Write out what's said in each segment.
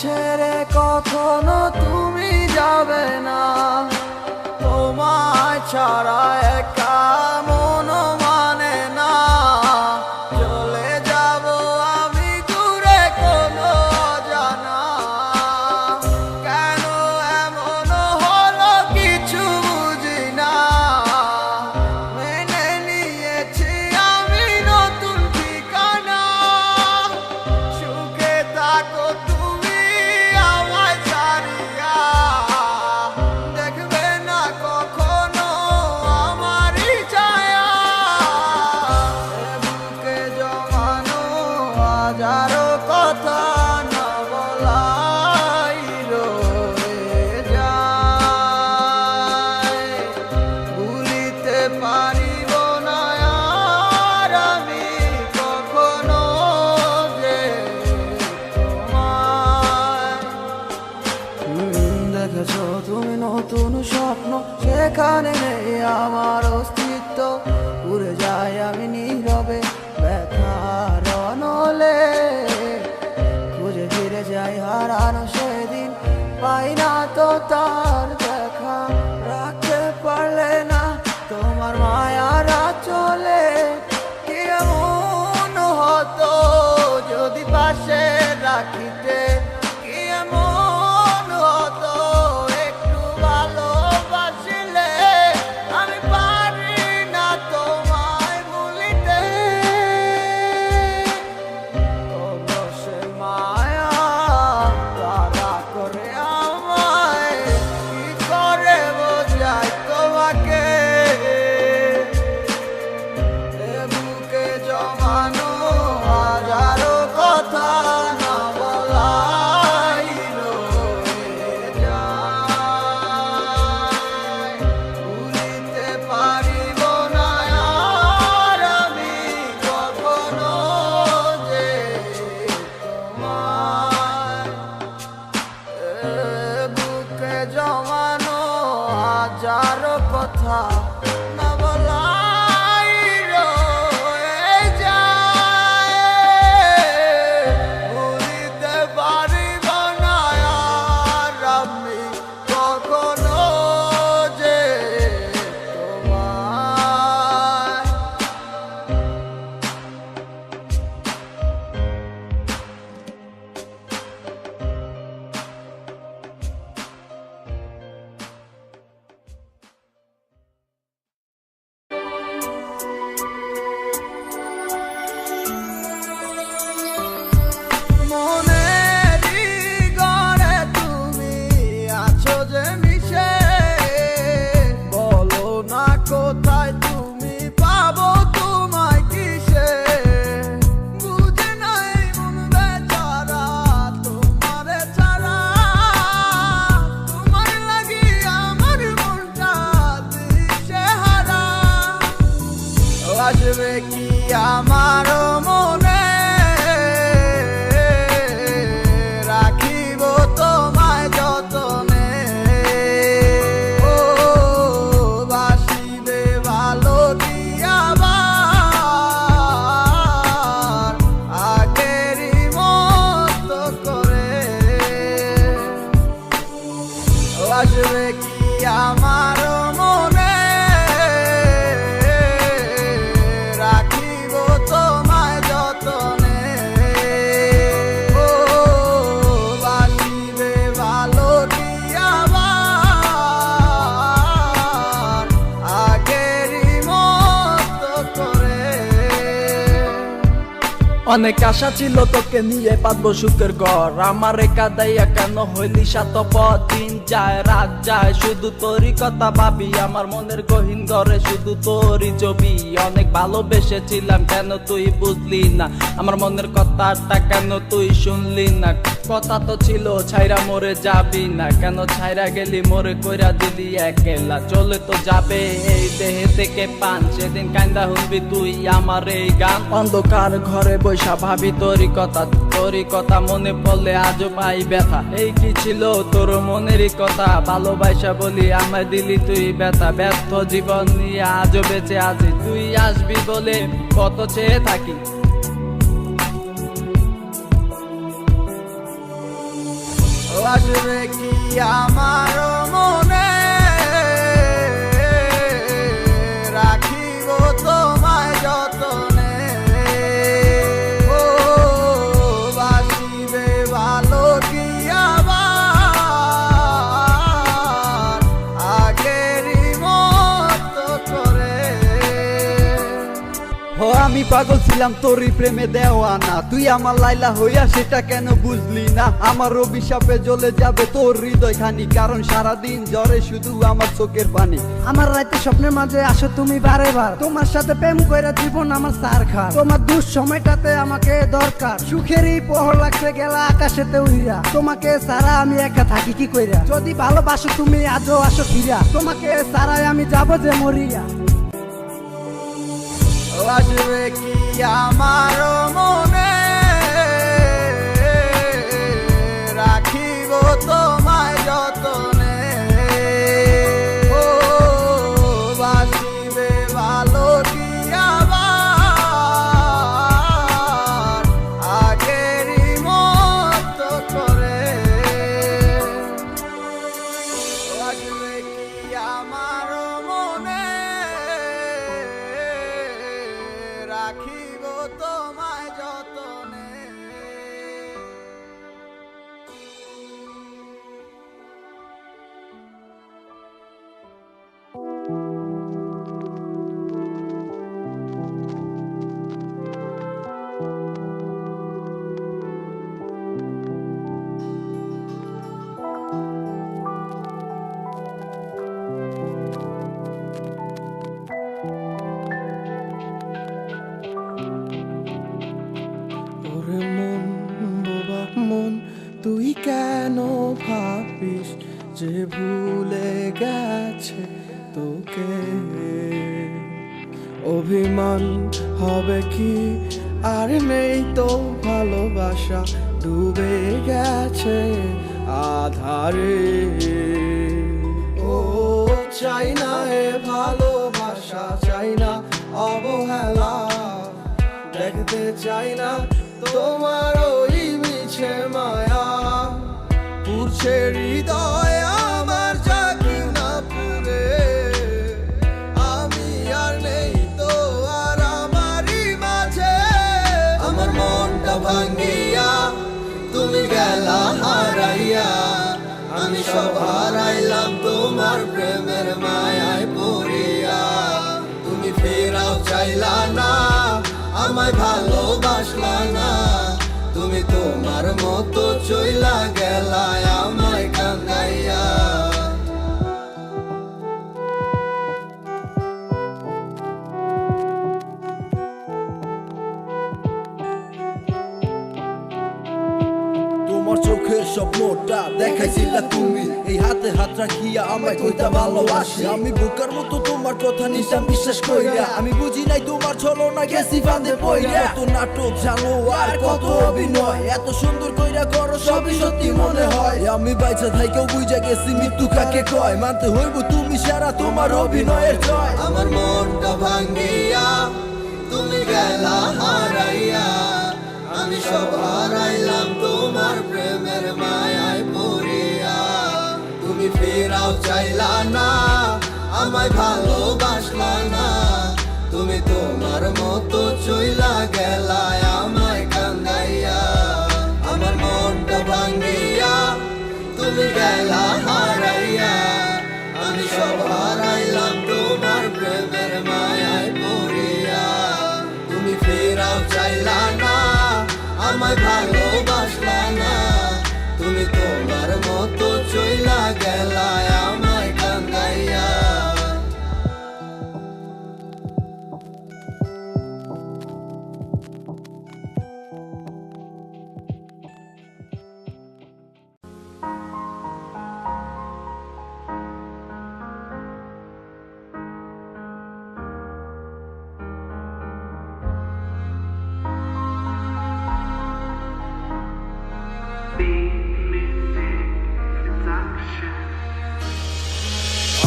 ছেড়ে কখনো তুমি যাবে না, তোমায় ছাড়া একা মন মানে না। চলে যাব আমি দূরে কোনো অজানা, কেন এমন হলো কিছু বুঝি না। মেনে নিয়েছি আমি নতুন ঠিকানা, সুখে থাকো তুমি আমায় ছাড়িয়া, দেখবে না কখনো আমারই ছায়া। বুকে জমানো হাজারো কথা না বলাই রয়ে যায়, ভুলিতে পারিব না আর আমি কখনো যে তোমায়। দেখেছো তুমি নতুন স্বপ্ন, সেখানে নেই আমার অস্তিত্ব। উড়ে যাই আমি নীরবে ব্যথার অনলে, খুঁজে ফিরে যাই হারানো সেদিন, পাই না তো তার দেখা। রাখতে পারলে না তোমার মায়ারা চলে, কি এমন হতো যদি পাশে রাখিতে, কি এমন হতো একটু ভালোবাসিলে। আমি পারি না তোমায় ভুলিতে, তবু সে মায়া তারা করে আমায়, কি করে বোঝাই তোমাকে। এ বুকে জমানো হাজারো কথা না বলাই রয়ে যায়, ভুলিতে পারিব না আর আমি কখনো যে তোমায়। বুকে জমানো হাজারো কথা না বলাই রয়ে যায়, ভুলিতে পারিব না আর আমি কখনো যে তোমায়। মনেরই ঘরে তুমি আছো যে মিশে, বলো না কোথায় তুমি পাবো তোমায় কিসে। বুঝে নাই মন বেচারা তোমারে ছাড়া, তোমার লাগি আমার মনটা দিশেহারা। আসবে কি আমার মনে, রাখিব তোমায় যতনে। ও বাসিবে ভালো কি আবার আগেরই মতো করে। আসবে কি আমার মনে, রাখিব তোমায় যতনে। ও বাসিবে ভালো কি আবার আগেরই মতো করে। অনেক আশা ছিল তোকে নিয়ে পাতবো সুখের ঘর, আমার কাদাইয়া কেন হইলি স্বার্থপর। দিন যায় রাত যায় শুধু তোরই কথা ভাবি, আমার মনের গহীন ঘরে শুধু তোরই ছবি। অনেক ভালোবেসেছিলাম কেন তুই বুঝলি না, আমার মনের কথাটা কেন তুই শুনলি না। কথা তো ছিল ছাইরা মরে যাবি না, কেন ছাইরা গেলি মোরে কইরা দিলি একলা। চলে তো যাবে এই দেহে থেকে পান, সেদিন কান্দা শুনবি তুই আমার এই গান। অন্ধকার ঘরে বৈশা ভাবি তোরই কথা মনে পড়লে আজও পাই ব্যথা। এই কি ছিল তোর মনেরই কথা, ভালোবাসা বলি আমায় দিলি তুই ব্যথা। ব্যর্থ জীবন নিয়ে আজও বেঁচে আছি, তুই আসবি বলে কত চেয়ে থাকি। আসবে কি আমার মনে রাখিব তোমায় যতনে ও বাসিবে ভালো কি আবার আগেরই মতো করে ও আমি পাগল ছিলাম তোরই প্রেমে দেওয়ানা, তুই আমার লাইলা হইয়া সেটা কেন বুঝলি না? আমার অভিশাপে জ্বলে যাবে তোর হৃদয় খানি, কারণ সারাদিন জ্বরে শুধু আমার চোখের পানি। আমার রাতে স্বপ্নের মাঝে আসো তুমি বারে বার, তোমার সাথে প্রেম কইরা জীবন আমার সার খা। তোমার দুঃসময়টাতে আমাকে দরকার, সুখেরই পহর লাগছে গেলা আকাশেতে উইরা। তোমাকে সারা আমি একা থাকি কি কইরা, যদি ভালোবাসো তুমি আজও আসো ফিরা, তোমাকে সারাই আমি যাবো যে মরিয়া। আসবে কি আমার মনে রাখিব তোমায় যতনে ও বাসিবে ভালো কি আবার আগেরই মতো করে আসবে কি আমার মনে রাখিব তোমায় যতনে ওরে মন বোবা মন, তুই কেন ভাবিস যে ভুলে গেছে তোকে? অভিমান হবে কি আর নেই তো ভালোবাসা, ডুবে গেছে আধারে। ও চাই না এ ভালোবাসা, চাই না অবহেলা, দেখতে চাই না তোমার ওই মিছে মায়া। পুরছে হৃদয় আমার জাগি না পুরে, আমি আর নেই তো আর আমারই মাঝে। আমার মনটা ভাঙ্গিয়া তুমি গেলা হারাইয়া, আমি সব হারাইলাম তোমার প্রেমের মায়ায় পড়িয়া। তুমি ফেরাও চাইলা না, আমায় ভালোবাসলা না, তুমি তোমার মতো চইলা গেলা আমায় কান্দাইয়া। তোমার চোখের স্বপ্নটা দেখাইছিলা তুমি, এই হাতে হাত রাখিয়া আমায় কইতা ভালোবাসি। আমি বোকার মতো তোমার কথা নিশা বিশ্বাস কইরা, আমি বুঝি নাই তোমার ছলনা গেছি ফাঁদে পইরা। কত নাটক জানো আর কত অভিনয়, এত সুন্দর কইরা করো সবই সত্যি মনে হয়। আমি বাইচা থাইকেও বুঝা গেছি মৃত্যু কাকে কয়, মানতে হইব তুমি সারা তোমার অভিনয়ের জয়। আমার মনটা ভাঙ্গিয়া তুমি গেলা হারাইয়া, আমি সব হারাইলাম তোমার প্রেমের মায়ায় পড়িয়া। তুমি ফেরাও চাইলা না, আমায় ভালোবাসলা না, তুমি তোমার মতো চইলা গেলা আমায় কান্দাইয়া। আমার মনটা ভাঙ্গিয়া তুমি গেলা হারাইয়া, আমি সব হারাইলাম তোমার প্রেমের মায়ায় পড়িয়া। তুমি ফেরাও চাইলা না, আমায় ভালোবাসলা না, তুমি তোমার মতো চইলা গেলা আমায় কান্দাইয়া।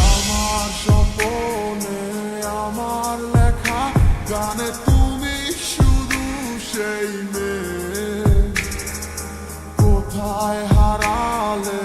আমার স্বপ্নে আমার লেখা গানে তুমি শুধু সেই মেয়ে, কোথায় হারালে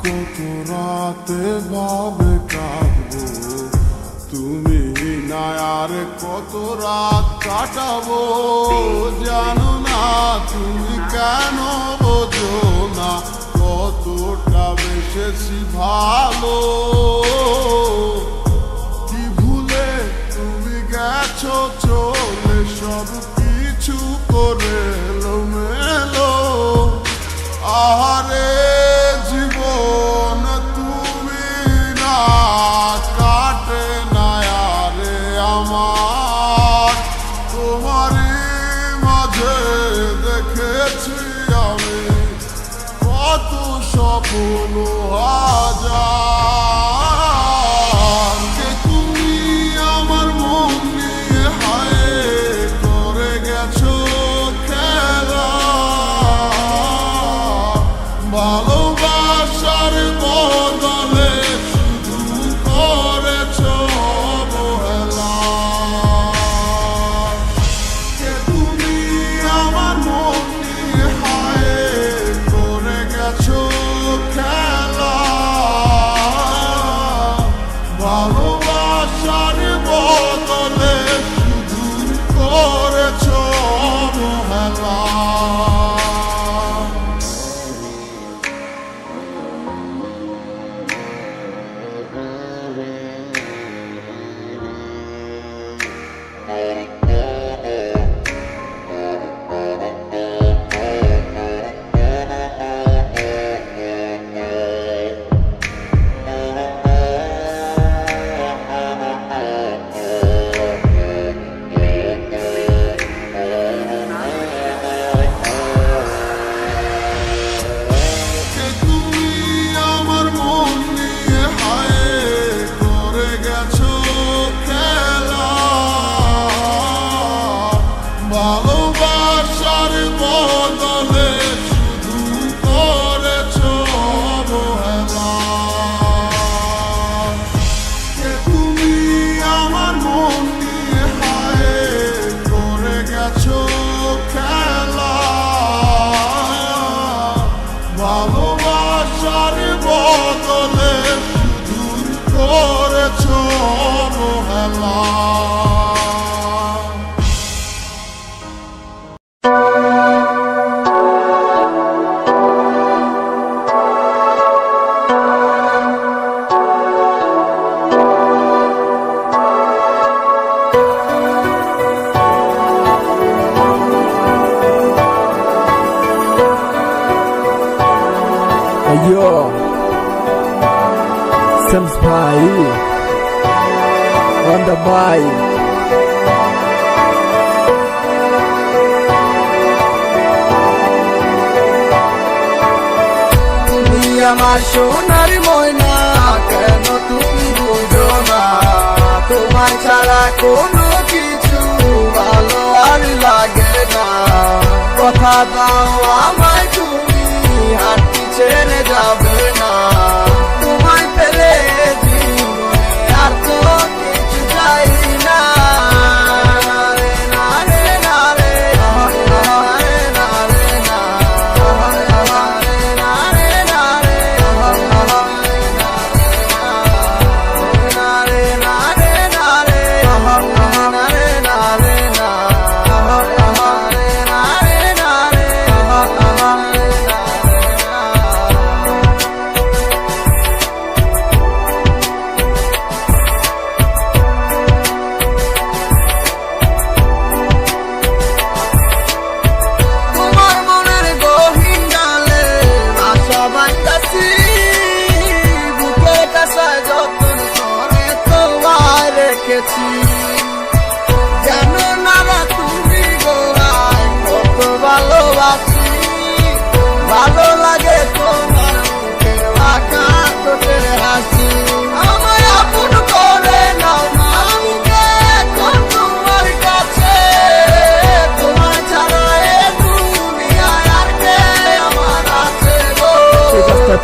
কত রাতে ভাবে কাঁদবো, তুমি না আর কত রাত কাটাবো। জানো না তুমি কেন বোঝো না কতটা বেশি ভালো। কি ভুলে তুমি গেছো চলে, সব কিছু করে এলোমেলো। আহারে জীবন তুমি না কাটে না আরে আমার। তোমারই মাঝে দেখেছি আমি কত সফল হাজার। কে তুমি আমার মন নিয়ে হায় করে গেছো খেলা। ভালোবাসার বদলে শুধু করেছো অবহেলা। কে তুমি আমার মন নিয়ে হায় করে গেছো খেলা। ভালোবাসার বদলে শুধু করেছো অবহেলা। কে তুমি আমার মন নিয়ে হায় করে গেছো খেলা। ভালোবাসার বদলে শুধু করেছো অবহেলা। কে তুমি আমার মন নিয়ে হায় করে গেছো খেলা। ভালোবাসার বদলে শুধু করেছো অবহেলা। Yo, Sam's Pie on the bike. তুমি আমার সোনার ময়না, কেন তুমি বুঝো না? তোমার ছাড়া কোনো কিছু ভালো আর লাগে না। কথা দাও আমায় তুমি হাঁটতে ছেড়ে যাবে না। তোমায় পেলে জীবনে আর তো কিছু চাই না। রে না রে না রে না রে না রে না রে না রে না রে না রে না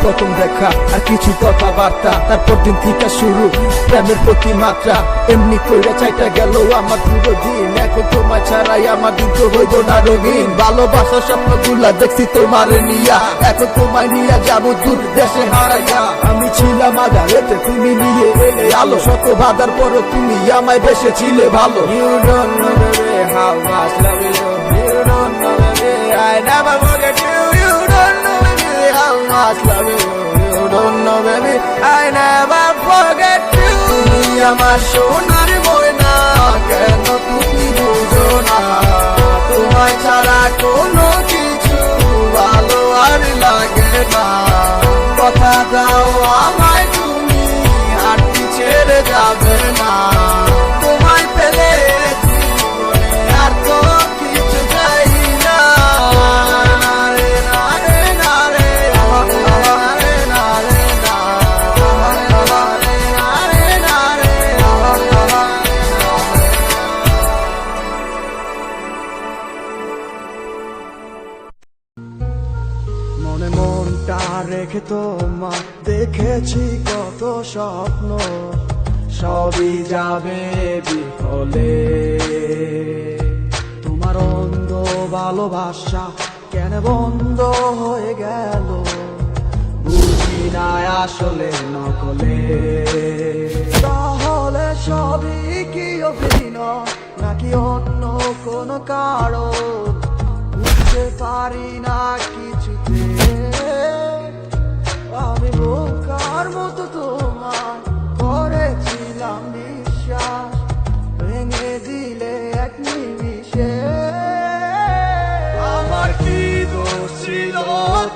প্রথম দেখা আর কিছু কথাবার্তা, তারপর দিন থেকে শুরু প্রেমের প্রতি মাত্রা। এমনি কইরা চাইটা গেল আমার পুরো দিন, এখন তোমার ছাড়াই আমার দিন তো হইব না রঙিন। ভালোবাসার স্বপ্নগুলা দেখছি তোমারে নিয়া, এখন তোমায় নিয়ে যাবো দূর দেশে হারাইয়া। আমি ছিলাম আধারেতে, তুমি নিয়ে এলে আলো, শত বাধার পরও তুমি আমায় বেসেছিলে ভালো। You don't know baby how much love you, you don't know baby I never forget you, you don't know baby how much love you, you don't know baby I never forget you। তুমি আমার সোনার ময়না, কেন তুমি বুঝো না, তোমায় ছাড়া কোনো কিছু ভালো আর লাগে না। কথা দাও আমায় তুমি হাঁটি ছেড়ে যাবে না, তোমায় পেলে জীবনে আর তো কিছু চাই না। রে না রে না রে, রে না রে না, রে না রে না রে। মনে মনটা রেখে তোমার দেখেছি কত স্বপ্ন, সবই যাবে বিফলে। তোমার অন্ধ ভালোবাসা কেন বন্ধ হয়ে গেল, বুঝি না আসলে নকলে। তাহলে সবই কি অভিনয় নাকি অন্য কোনো কারণ, বুঝতে পারি না কিছুতে। আমি বোকার মতো তোমার করেছিলাম বিশ্বাস, ভেঙে দিলে এক নিমিষে। আমার কি দোষ ছিল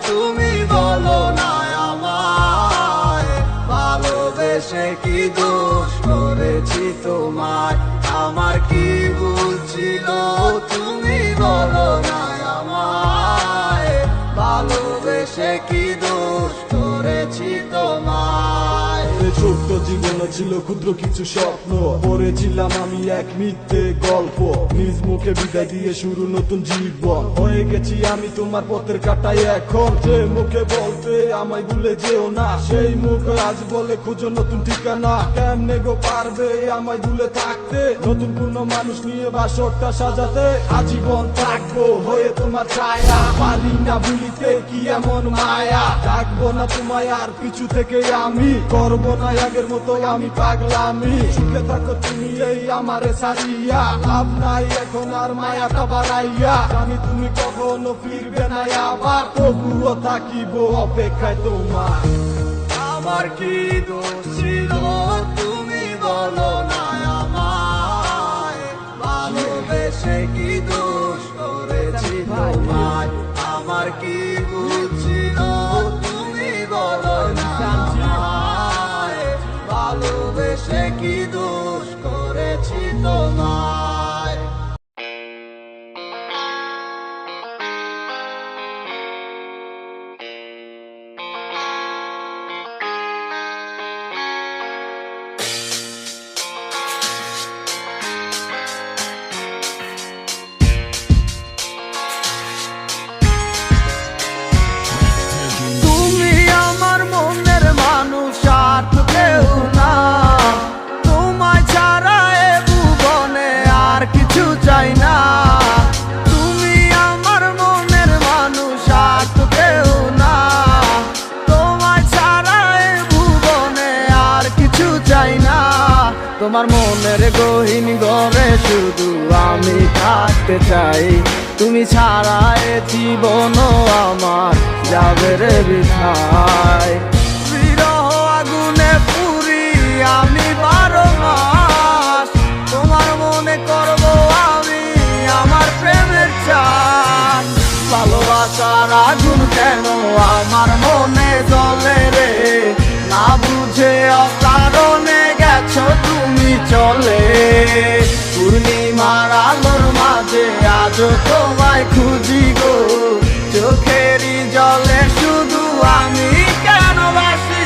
তুমি বলো না আমায়, ভালোবেসে কি দোষ করেছি তোমায়। আমার কি ভুল ছিল তুমি বলো না আমায়, ভালোবেসে কি দোষ করেছি তোমায়। ছোট্ট জীবনে ছিল ক্ষুদ্র কিছু স্বপ্ন, পড়েছিলাম আমি এক মিথ্যে গল্প, নিজ মুখে বিদায় দিয়ে শুরু নতুন জীবন। হয়ে গেছি আমি তোমার পথের কাটাই এখন, যে মুখে বলতে আমায় ভুলে যেও না, সেই মুখ আজ বলে খুঁজো নতুন ঠিকানা। কেমনে গো পারবে আমায় ভুলে থাকতে, নতুন কোন মানুষ নিয়ে বাসরটা সাজাতে। আজীবন থাকবো হয়ে তোমার ছায়া, পারি না ভুলিতে কি এমন মায়া। ডাকবো না তোমায় আর পিছু থেকে আমি, করবো না আগের মতো আমি পাগলামি। সুখে থাকো তুমি এই আমারে সারিয়া, লাভ নাই এখন আর মায়াটা বাড়াইয়া। আমি তুমি কখনো ফিরবে না আবার, তবুও থাকিব অপেক্ষায় তোমার। আমার কি দোষ ছিল তুমি বলো না আমায়, ভালোবেসে কি দোষ করেছি তোমায়। আমার কি ভুল ছিল তুমি বলো না আমায়, ভালোবেসে কি দোষ করেছি তোমায়। তুমি আমার মনের মানুষ আর তো কেউ না, তোমায় ছাড়া এ ভুবনে আর কিছু চাই না। তুমি আমার মনের মানুষ আর তো কেউ না, তোমায় ছাড়া এ ভুবনে আর কিছু চাই না। তোমার মনের গহীন ঘরে শুধু আমি থাকতে চাই, তুমি ছাড়া এ জীবন আমার যাবে রে বৃথায়। বিরহ আগুনে পুরি আমি 12 মাস, তোমার মনে করব আমি আমার প্রেমের চান। ভালোবাসার আগুন কেন আমার মনে জ্বলে রে, না বুঝে অকারণে গেছো তুমি চলে। পূর্ণিমার আলোর মাঝে আজও তোমায় খুঁজি গো, চোখেরই জলে শুধু আমি কেন বাসি।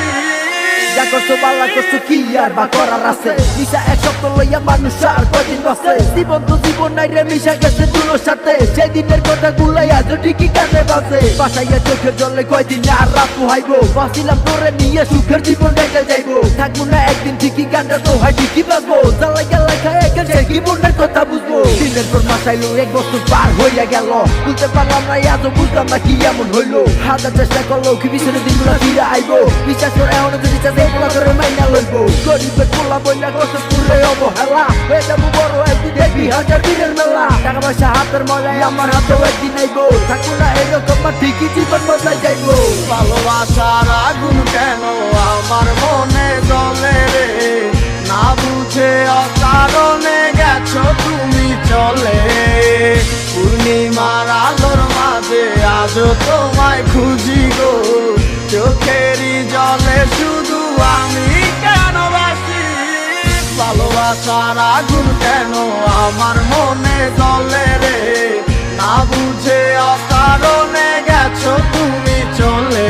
দেখো করছো বালা করছো কি আর বা করার আছে নিশা এক সপ্তাহ লইয়া মানুষ আর কদিন বাঁচে জীবন তো জীবন নাই রে মিশা গেছে দুলোর সাথে সেই দিনের কথা গুলাই আজ ঠিকই কানে বাজে বাসাইয়া চোখের জলে কয়দিন আর রাত পোহাইবো বাঁচিলাম তোরে নিয়ে সুখের জীবন রেখে যাইবো থাকবো না একদিন ঠিকই গানটা তো হয় ঠিকই বাজবো জ্বালাই জ্বালাই খায় একে কি মনের কথা বুঝবো দিনের পর মাস আইলো এক বছর পার হইয়া গেল বুঝতে পারলাম না আজও বুঝলাম না কি এমন হইলো হাজার চেষ্টা করলো কি পিছনে দিনগুলো ফিরে আইবো বিশ্বাস করে এখনো যদি চাষে এগুলা করে মাইনা লইবো গরিবের পোলা বইলা কষ্ট পুরে অবহেলা হয়ে যাবো বড় একদিন দেখবি হাজার দিনের মেলা টাকা পয়সা হাতের মজায় আমার হাতেও একদিন আইবো থাকবো না এরকম ঠিকই জীবন বদলাই যাইবো ভালোবাসার আগুন কেন আমার মনে জ্বলে রে না বুঝে অকারণে গেছো তুমি চলে পূর্ণিমার আলোর মাঝে আজও তোমায় খুঁজি গো চোখেরই জলে শুধু আমি কেন বাসি ভালোবাসার আগুন কেন আমার মনে জ্বলে রে না বুঝে অকারণে গেছো তুমি চলে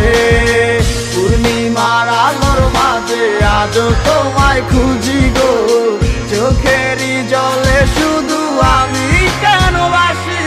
পূর্ণিমার আলোর মাঝে আজও তোমায় খুঁজি গো চোখেরই জলে শুধু আমি কেন বাসি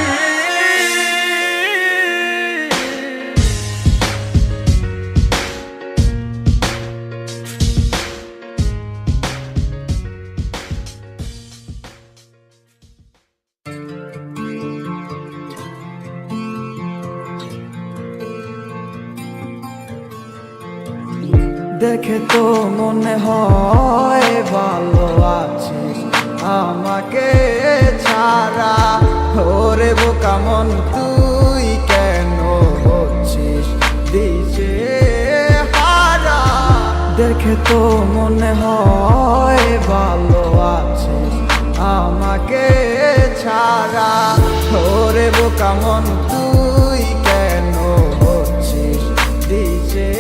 দেখে তো মনে হয় ভালো আছিস আমাকে ছাড়া ওরে বোকা মন তুই কেন হচ্ছিস দিশে হারা দেখে তো মনে হয় ভালো আছিস আমাকে ছাড়া ওরে বোকা মন তুই কেন হচ্ছিস দিশে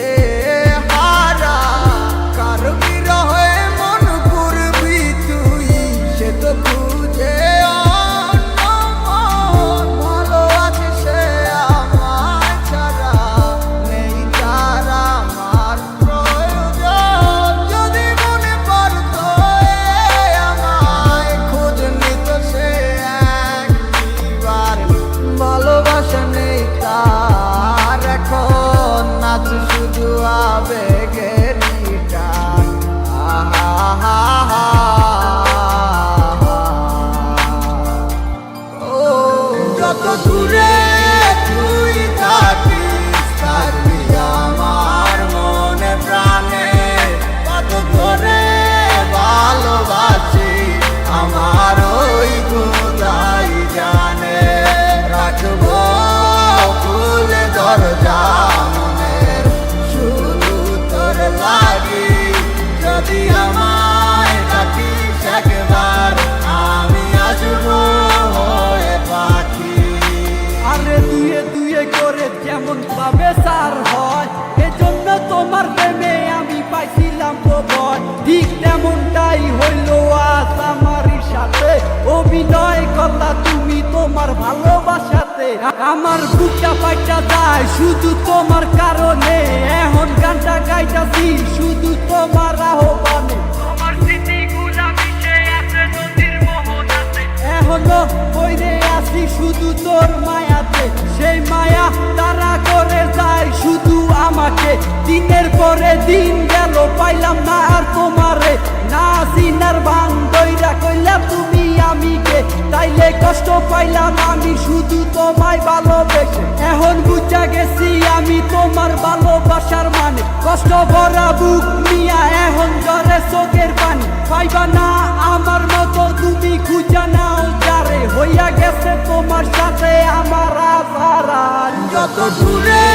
ঠিক তেমনটাই হইল আজ আমারই সাথে অভিনয় কথা তুমি তোমার ভালোবাসাতে আমার বুকটা ফাইটা যায় শুধু তোমার কারণে এখন গানটা গাইতাছি শুধু তোমার আহ্বানে তোমার স্মৃতিগুলা মিশে আছে নদীর মোহনাতে এখনো বইরে আছি শুধু তোর মায়াতে সেই মায়া তারা করে যায় শুধু আমাকে দিনের পরে দিন গেল পাইলাম না আর তোমারে না সিনার ভান দইরা কইলা তুমি আমিকে তাইলে কষ্ট পাইলাম আমি শুধু তোমায় ভালোবেসে এখন বুঝা গেছি আমি তোমার ভালোবাসার মানে কষ্ট ভরা বুক নিয়া এখন জ্বরে চোখের পানি পাইবা না আমার মতো তুমি খুঁজা নাও যারে হইয়া গেছে তোমার সাথে আমার আসার যত দূরে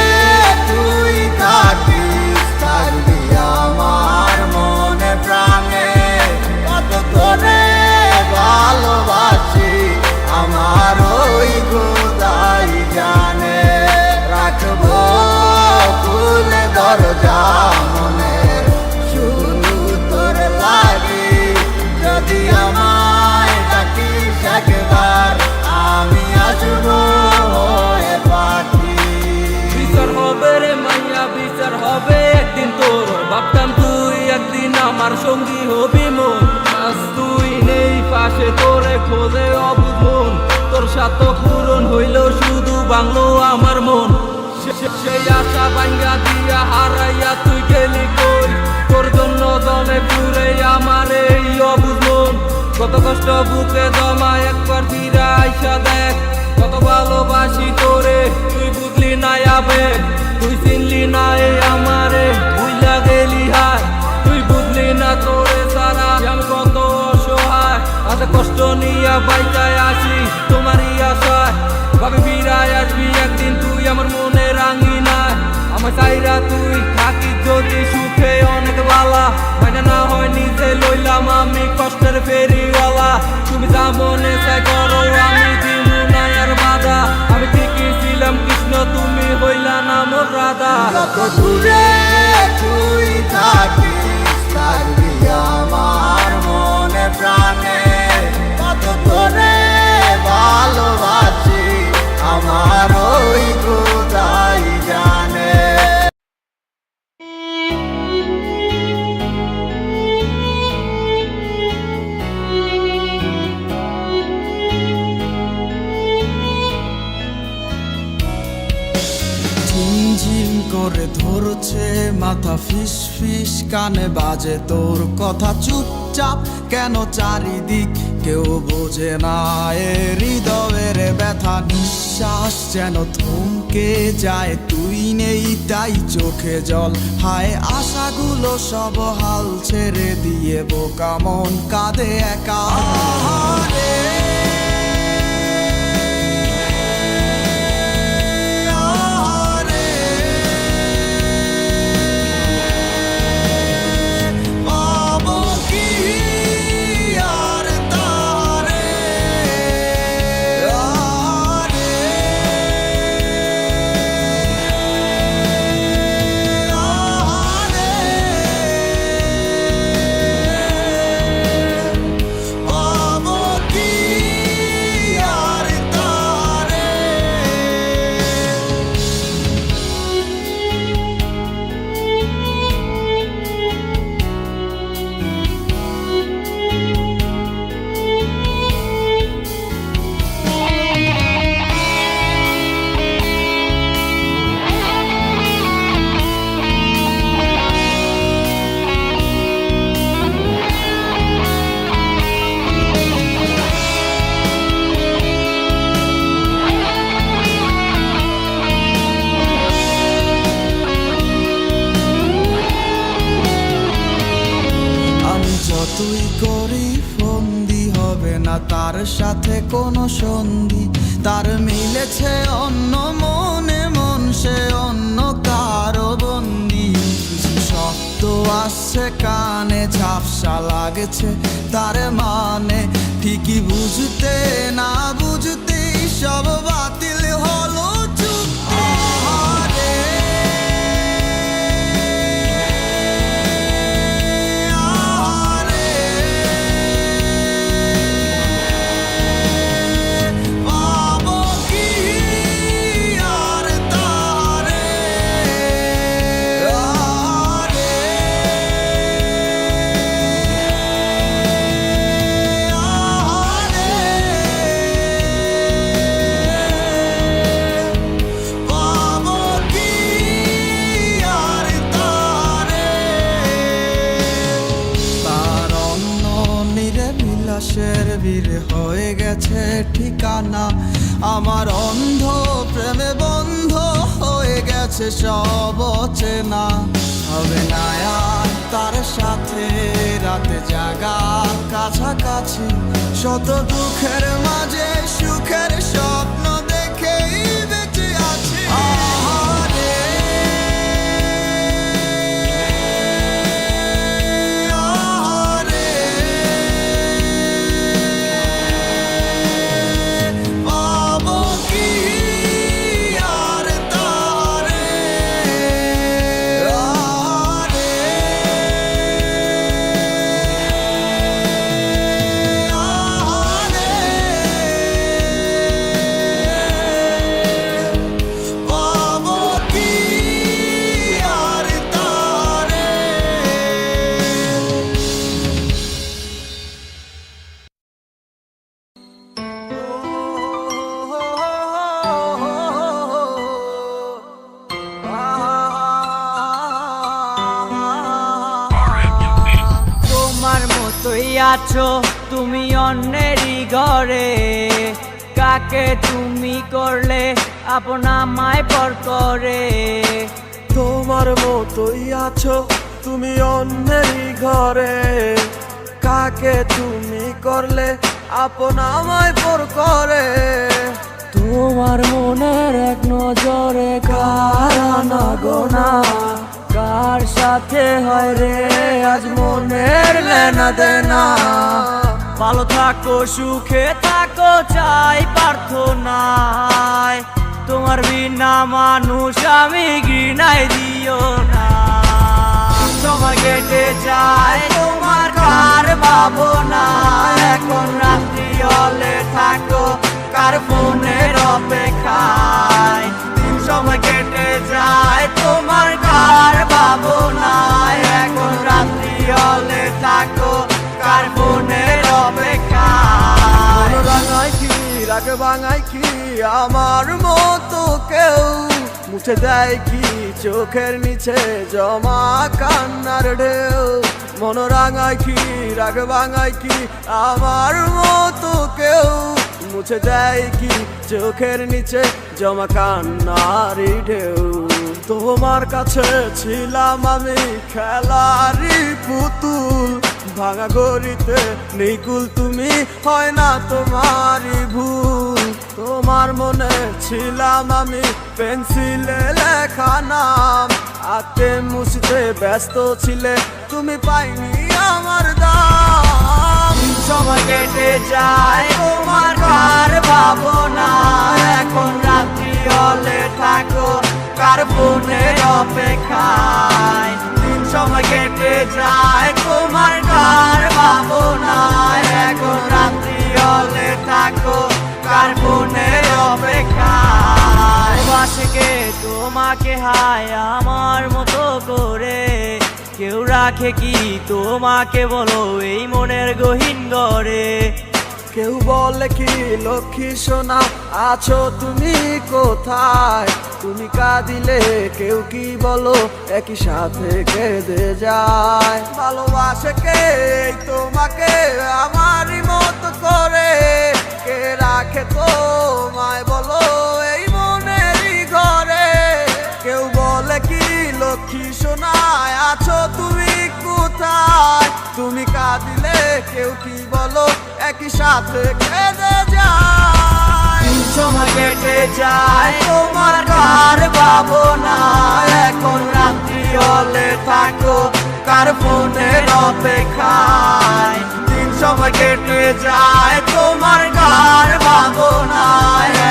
তুই থাকিস থাকবি আমার মনে প্রাণে কত করে ভালোবাসি আমার ওই খোদাই জানে রাখবো খুলে দরজা মনের শুধু তোর লাগি যদি আমায় ডাকিস একবার আমি আসবো হয়ে পাখি সঙ্গী হবি মন, আজ তুই নেই পাশে তোরে খোঁজে অবুঝ মন, তোর সাথ পূরণ হইল শুধু বাংলো আমার মন। সেই আশা ভাঙ্গা দিয়া হারাইয়া তুই গেলি কই, তোর জন্য জলে পুরে আমার এই অবুঝ মন। কত কষ্ট বুকে জমা একবার ফিরা আইসা দেখ, কত ভালোবাসি তোরে তুই বুঝলি না আবেগ, তুই চিনলি না এই আমারে ভুইলা গেলি হায়, তুই বুঝলি না তোরে সারা আমি কত অসহায়। আজ কষ্ট নিয়া বাইচায় আসি তোমারই আশায়, ভাবে ফিরায় আসবি একদিন তুই আমার মনে রাঙি না। আমার চাইরা তুই থাকি যদি সুখে অনেক বালা, মানে না হয় নিজে লইলাম আমি কষ্টের ফেরিওয়ালা। তুমি যা মনে চাই করো আমি দিমু না আর বাধা, আমি ঠিকই ছিলাম কৃষ্ণ তুমি হইলা না মোর রাধা। যত দূরে তুই থাকিস থাকবি আমার মনে প্রাণে, কত করে ভালোবাসি আমার ওই খোদাই জানে। ঝিমঝিম করে ধরছে মাথা, ফিস ফিস কানে বাজে তোর কথা, চুপচাপ কেন চারিদিক কেউ বোঝে না এ হৃদয়ের ব্যথা। নিঃশ্বাস যেন থমকে যায়, তুই নেই তাই চোখে জল, হায় আশাগুলো সব হাল ছেড়ে দিয়ে বোকা মন কাঁদে একা। আহারে তুই করি ফন্দি হবে না তার সাথে কোনো সন্ধি, তার মিলেছে অন্য মনে মন সে অন্য কারো বন্দি। শব্দ আসছে কানে ঝাপসা লাগছে তার মানে, ঠিকই বুঝতে না বুঝতেই সব বাতিল হলো চুক্তি। ভিড় হয়ে গেছে ঠিকানা, আমার অন্ধ প্রেমে বন্ধ হয়ে গেছে সব অচেনা। হবে না আর তার সাথে রাতে জাগা কাছাকাছি, শত দুঃখের মাঝে সুখের স্বপ্ন দেখেই বেঁচে আছি। আহারে আছো তুমি অন্যেরই ঘরে, কাকে তুমি করলে আপন আমায় পর করে। তোমার মতোই আছো তুমি অন্যেরই ঘরে, কাকে তুমি করলে আপন আমায় পর করে। তোমার মনের এক নজরে কার আনা গোনা, কার সাথে হয় রে আজ মনের লেনা দেনা। ভালো থাকো সুখে থাকো চাই প্রার্থনায়, তোমার বিনা মানুষ আমি ঘৃণায় দিও না। সময় কেটে যায় তোমার কার ভাবনা, এখন রাত্রি হলে থাকো কার ফোনের অপেক্ষায়। সময় কেটে যায় তোমার কার ভাবনা, এখন রাত্রি হলে থাকো কার ফোনের অপেক্ষায়। রাঙায় কি রাগ ভাঙায় কি আমার মতো কেউ, মুছে দেয় কি চোখের নিচে জমা কান্নার ঢেউ। মন রাঙায় কি রাগ ভাঙায় কি আমার মতো কেউ, মুছে দেয় কি চোখের নিচে জমা কান্নারি ঢেউ। তোমার কাছে ছিলাম আমি খেলারি পুতুল, ভাঙা গড়িতে নিকুল তুমি হয় না তোমারই ভুল। তোমার মনে ছিলাম আমি পেন্সিলে লেখা নাম, আঁকতে মুছতে ব্যস্ত ছিলে তুমি পাইনি আমার দাম। সময় কেটে যায় তোমার কার ভাবনা, এখন রাত্রি হলে থাকো কার ফোনের অপেক্ষায়। সময় কেটে যায় তোমার কার ভাবনা, এখন রাত্রি হলে থাকো কার ফোনের অপেক্ষায়। বাসকে তোমাকে হায় আমার মতো করে, কেউ রাখে কি তোমাকে বলো এই মনের গহীন ঘরে। কেউ বলে কি লক্ষ্মী সোনা আছো তুমি কোথায়, তুমি কাঁদিলে কেউ কি বলো একই সাথে কেঁদে যায়। ভালোবাসে কে তোমাকে আমারই মতো করে, কে রাখে তোমায় বলো এই মনেরই ঘরে। কেউ বলে কি লক্ষ্মী সোনা আছো তুমি কোথায়, তুমি কাঁদিলে কেউ কি বলো একই সাথে কেঁদে যায়। সময় কেটে যায় তোমার কার ভাবনা, এখন রাত্রি হলে থাকো কার ফোনের অপেক্ষায়। সময় কেটে যায় তোমার কার ভাবনা,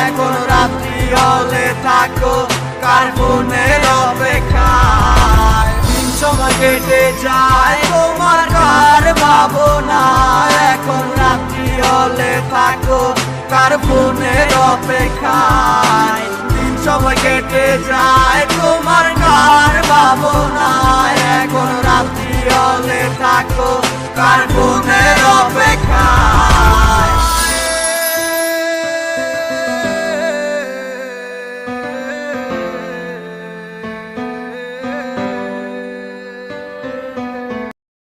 এখন রাত্রি হলে থাকো কার ফোনের অপেক্ষায়। সময় কেটে যায় তোমার কার ভাবনা, এখন রাত্রি হলে থাকো কার ফোনের অপেক্ষায়। সময় কেটে যায়